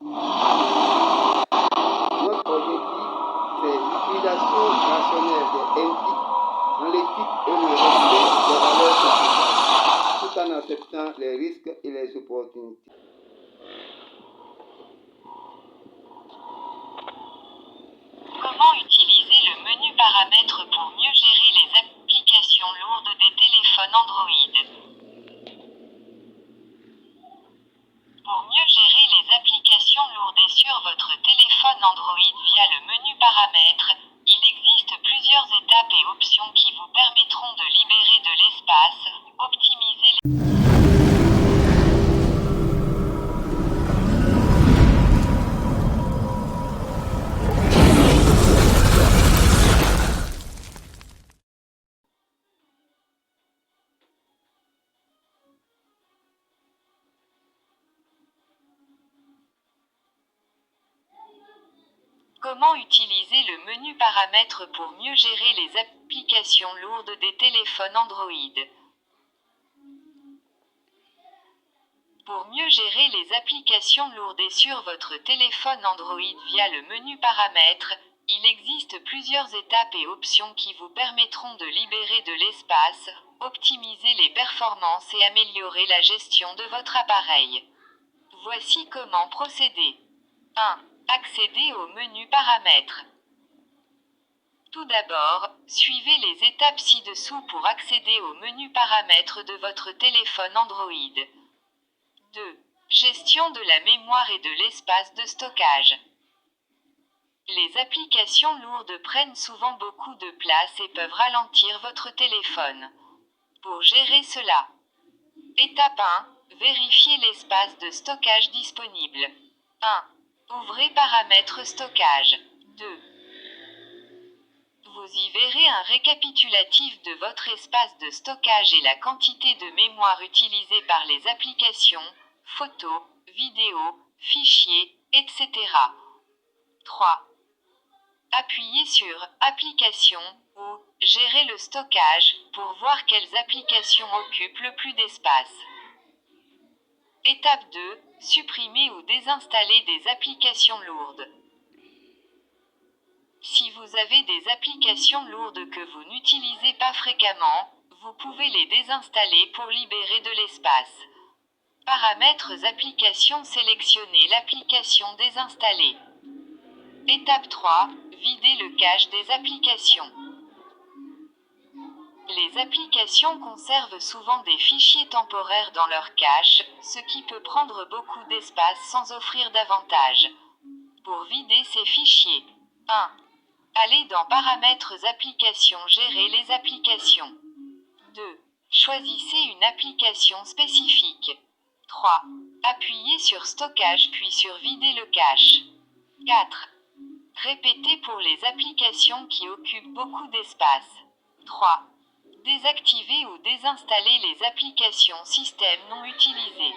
Notre objectif, c'est l'utilisation rationnelle des NTIC dans l'éthique et le respect des valeurs éthiques, tout en acceptant les risques et les opportunités. Comment utiliser le menu paramètres pour mieux gérer les applications lourdes des téléphones Android? Pour mieux gérer les applications lourdes sur votre téléphone Android via le menu paramètres, il existe plusieurs étapes et options qui vous permettront de libérer de l'espace, optimiser les... Comment utiliser le menu paramètres pour mieux gérer les applications lourdes des téléphones Android? Pour mieux gérer les applications lourdes sur votre téléphone Android via le menu paramètres, il existe plusieurs étapes et options qui vous permettront de libérer de l'espace, optimiser les performances et améliorer la gestion de votre appareil. Voici comment procéder. 1. Accéder au menu paramètres. Tout d'abord, suivez les étapes ci-dessous pour accéder au menu paramètres de votre téléphone Android. 2. Gestion de la mémoire et de l'espace de stockage. Les applications lourdes prennent souvent beaucoup de place et peuvent ralentir votre téléphone. Pour gérer cela, étape 1. Vérifiez l'espace de stockage disponible. 1. Ouvrez paramètres stockage. 2. Vous y verrez un récapitulatif de votre espace de stockage et la quantité de mémoire utilisée par les applications, photos, vidéos, fichiers, etc. 3. Appuyez sur « Applications » ou « Gérer le stockage » pour voir quelles applications occupent le plus d'espace. Étape 2. Supprimer ou désinstaller des applications lourdes. Si vous avez des applications lourdes que vous n'utilisez pas fréquemment, vous pouvez les désinstaller pour libérer de l'espace. Paramètres applications, sélectionnez l'application désinstallée. Étape 3. Vider le cache des applications. Les applications conservent souvent des fichiers temporaires dans leur cache, ce qui peut prendre beaucoup d'espace sans offrir d'avantage. Pour vider ces fichiers, 1. Allez dans Paramètres applications, gérer les applications. 2. Choisissez une application spécifique. 3. Appuyez sur Stockage puis sur Vider le cache. 4. Répétez pour les applications qui occupent beaucoup d'espace. 3. Désactiver ou désinstaller les applications système non utilisées.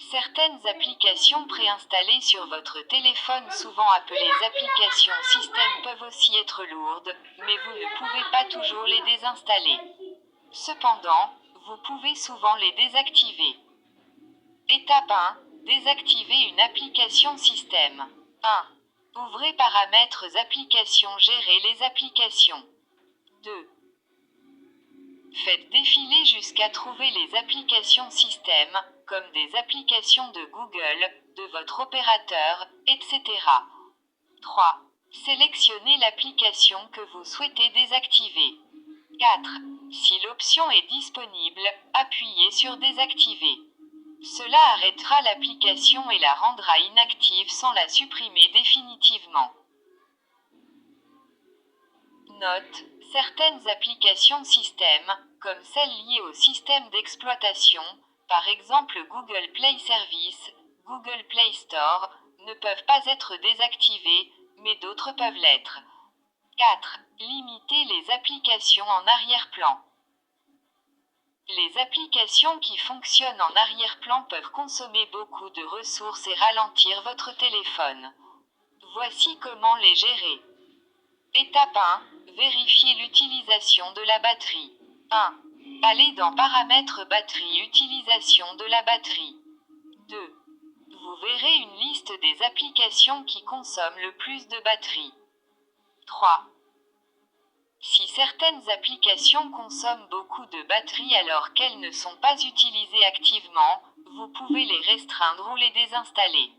Certaines applications préinstallées sur votre téléphone, souvent appelées applications système, peuvent aussi être lourdes, mais vous ne pouvez pas toujours les désinstaller. Cependant, vous pouvez souvent les désactiver. Étape 1. Désactiver une application système. 1. Ouvrez Paramètres applications, gérer les applications. 2. Faites défiler jusqu'à trouver les applications système, comme des applications de Google, de votre opérateur, etc. 3. Sélectionnez l'application que vous souhaitez désactiver. 4. Si l'option est disponible, appuyez sur Désactiver. Cela arrêtera l'application et la rendra inactive sans la supprimer définitivement. Note: certaines applications système, comme celles liées au système d'exploitation, par exemple Google Play Service, Google Play Store, ne peuvent pas être désactivées, mais d'autres peuvent l'être. 4. Limiter les applications en arrière-plan. Les applications qui fonctionnent en arrière-plan peuvent consommer beaucoup de ressources et ralentir votre téléphone. Voici comment les gérer. Étape 1. Vérifiez l'utilisation de la batterie. 1. Allez dans Paramètres batterie, utilisation de la batterie. 2. des applications qui consomment le plus de batterie. 3. Si certaines applications consomment beaucoup de batterie alors qu'elles ne sont pas utilisées activement, vous pouvez les restreindre ou les désinstaller.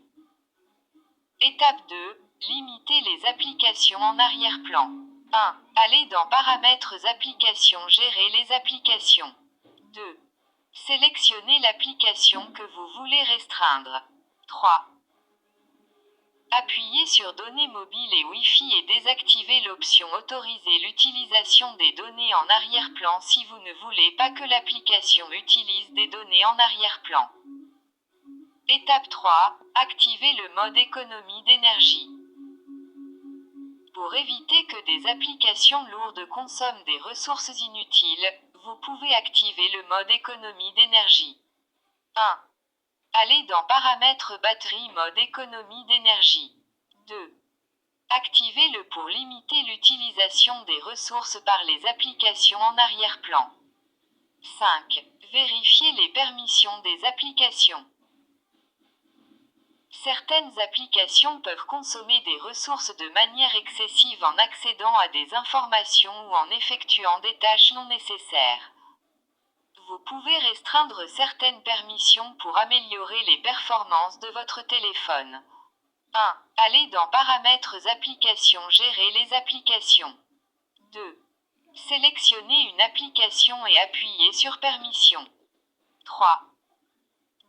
Étape 2. Limitez les applications en arrière-plan. 1. Allez dans Paramètres Applications. Gérer les applications. 2. Sélectionnez l'application que vous voulez restreindre. 3. Appuyez sur Données mobiles et Wi-Fi et désactivez l'option Autoriser l'utilisation des données en arrière-plan si vous ne voulez pas que l'application utilise des données en arrière-plan. Étape 3. Activez le mode économie d'énergie. Pour éviter que des applications lourdes consomment des ressources inutiles, vous pouvez activer le mode économie d'énergie. 1. Allez dans Paramètres batterie mode économie d'énergie. 2. Activez-le pour limiter l'utilisation des ressources par les applications en arrière-plan. 5. Vérifiez les permissions des applications. Certaines applications peuvent consommer des ressources de manière excessive en accédant à des informations ou en effectuant des tâches non nécessaires. Vous pouvez restreindre certaines permissions pour améliorer les performances de votre téléphone. 1. Allez dans Paramètres Applications. Gérer les applications. 2. Sélectionnez une application et appuyez sur Permissions. 3.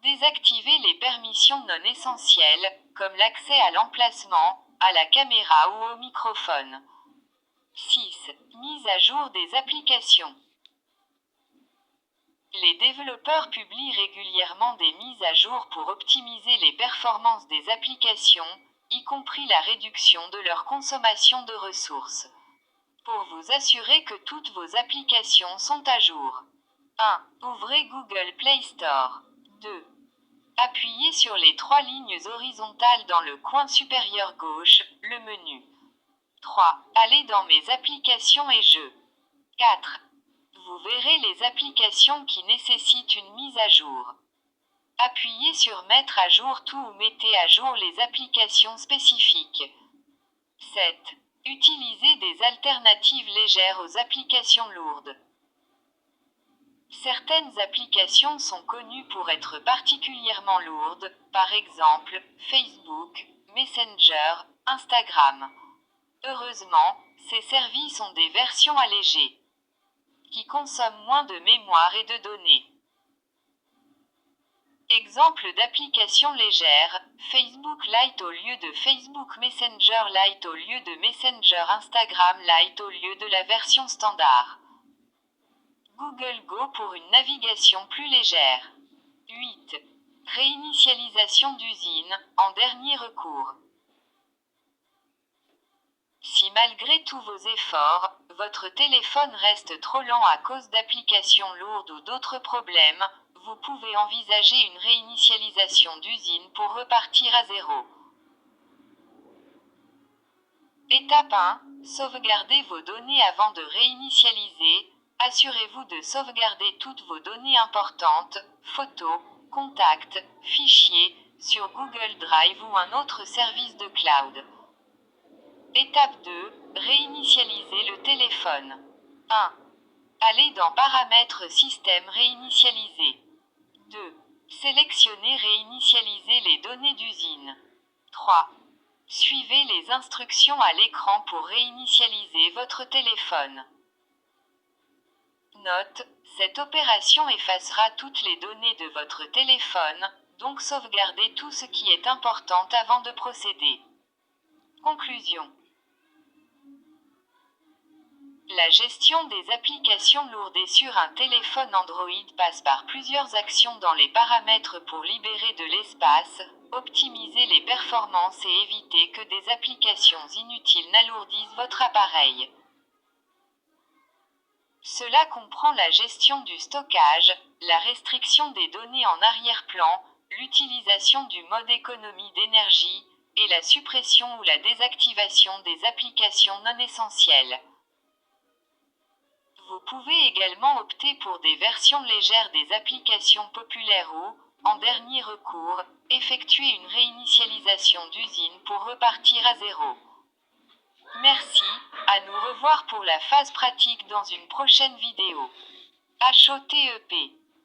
Désactivez les permissions non essentielles, comme l'accès à l'emplacement, à la caméra ou au microphone. 6. Mise à jour des applications. Les développeurs publient régulièrement des mises à jour pour optimiser les performances des applications, y compris la réduction de leur consommation de ressources. Pour vous assurer que toutes vos applications sont à jour. 1. Ouvrez Google Play Store. 2. Appuyez sur les 3 lignes horizontales dans le coin supérieur gauche, le menu. 3. Allez dans Mes applications et jeux. 4. Vous verrez les applications qui nécessitent une mise à jour. Appuyez sur Mettre à jour tout ou mettez à jour les applications spécifiques. 7. Utilisez des alternatives légères aux applications lourdes. Certaines applications sont connues pour être particulièrement lourdes, par exemple Facebook, Messenger, Instagram. Heureusement, ces services ont des versions allégées, qui consomment moins de mémoire et de données. Exemple d'application légère, Facebook Lite au lieu de Facebook Messenger Lite au lieu de Messenger Instagram Lite au lieu de la version standard. Google Go pour une navigation plus légère. 8. Réinitialisation d'usine, en dernier recours. Si malgré tous vos efforts, votre téléphone reste trop lent à cause d'applications lourdes ou d'autres problèmes, vous pouvez envisager une réinitialisation d'usine pour repartir à zéro. Étape 1. Sauvegardez vos données avant de réinitialiser. Assurez-vous de sauvegarder toutes vos données importantes, photos, contacts, fichiers, sur Google Drive ou un autre service de cloud. Étape 2. Réinitialiser le téléphone. 1. Allez dans Paramètres Système réinitialiser. 2. Sélectionnez Réinitialiser les données d'usine. 3. Suivez les instructions à l'écran pour réinitialiser votre téléphone. Note, cette opération effacera toutes les données de votre téléphone, donc sauvegardez tout ce qui est important avant de procéder. Conclusion. La gestion des applications lourdes sur un téléphone Android passe par plusieurs actions dans les paramètres pour libérer de l'espace, optimiser les performances et éviter que des applications inutiles n'alourdissent votre appareil. Cela comprend la gestion du stockage, la restriction des données en arrière-plan, l'utilisation du mode économie d'énergie, et la suppression ou la désactivation des applications non essentielles. Vous pouvez également opter pour des versions légères des applications populaires ou, En dernier recours, effectuez une réinitialisation d'usine pour repartir à zéro. Merci, à nous revoir pour la phase pratique dans une prochaine vidéo. HOTEP